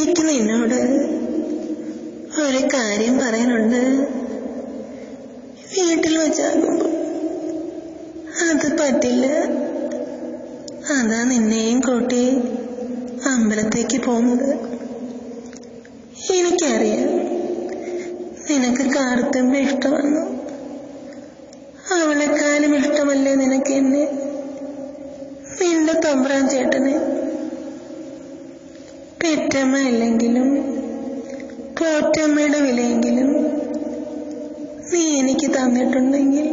എനിക്ക് നിന്നോട് ഒരു കാര്യം പറയാനുണ്ട്. വീട്ടിൽ വെച്ചാകുമ്പോ അത് പറ്റില്ല. അതാ നിന്നെയും കൂട്ടി അമ്പലത്തേക്ക് പോകുന്നത്. എനിക്കറിയാം നിനക്ക് കാർത്തുമ്പ ഇഷ്ടമാണ്. അവളെക്കാളും ഇഷ്ടമല്ലേ നിനക്ക് എന്നെ, നിന്റെ തമ്പ്രാൻ ചേട്ടനെ. പെറ്റമ്മ അല്ലെങ്കിലും പോറ്റമ്മയുടെ വിലയെങ്കിലും നീ എനിക്ക് തന്നിട്ടുണ്ടെങ്കിൽ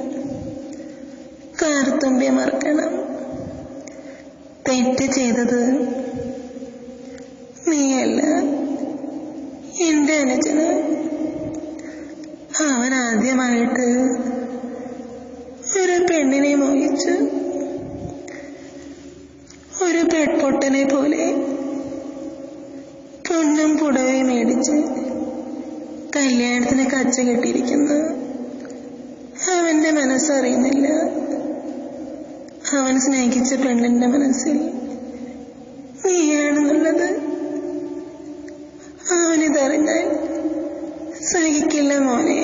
കാർത്തുമ്പിയെ മറക്കണം. തെറ്റ് ചെയ്തത് നീയല്ല, എന്റെ അനുജന്. അവൻ ആദ്യമായിട്ട് ഒരു പെണ്ണിനെ മോഹിച്ചു. ഒരു പെൺപൊട്ടനെ പോലെ പൊന്നും പുടവയും മേടിച്ച് കല്യാണത്തിന് കച്ച കെട്ടിയിരിക്കുന്നു. അവന്റെ മനസ്സറിയുന്നില്ല. അവൻ സ്നേഹിച്ച പെണ്ണിന്റെ മനസ്സിൽ നീയാണെന്നുള്ളത് അവനിതറിഞ്ഞാൽ സഹിക്കില്ല മോനെ.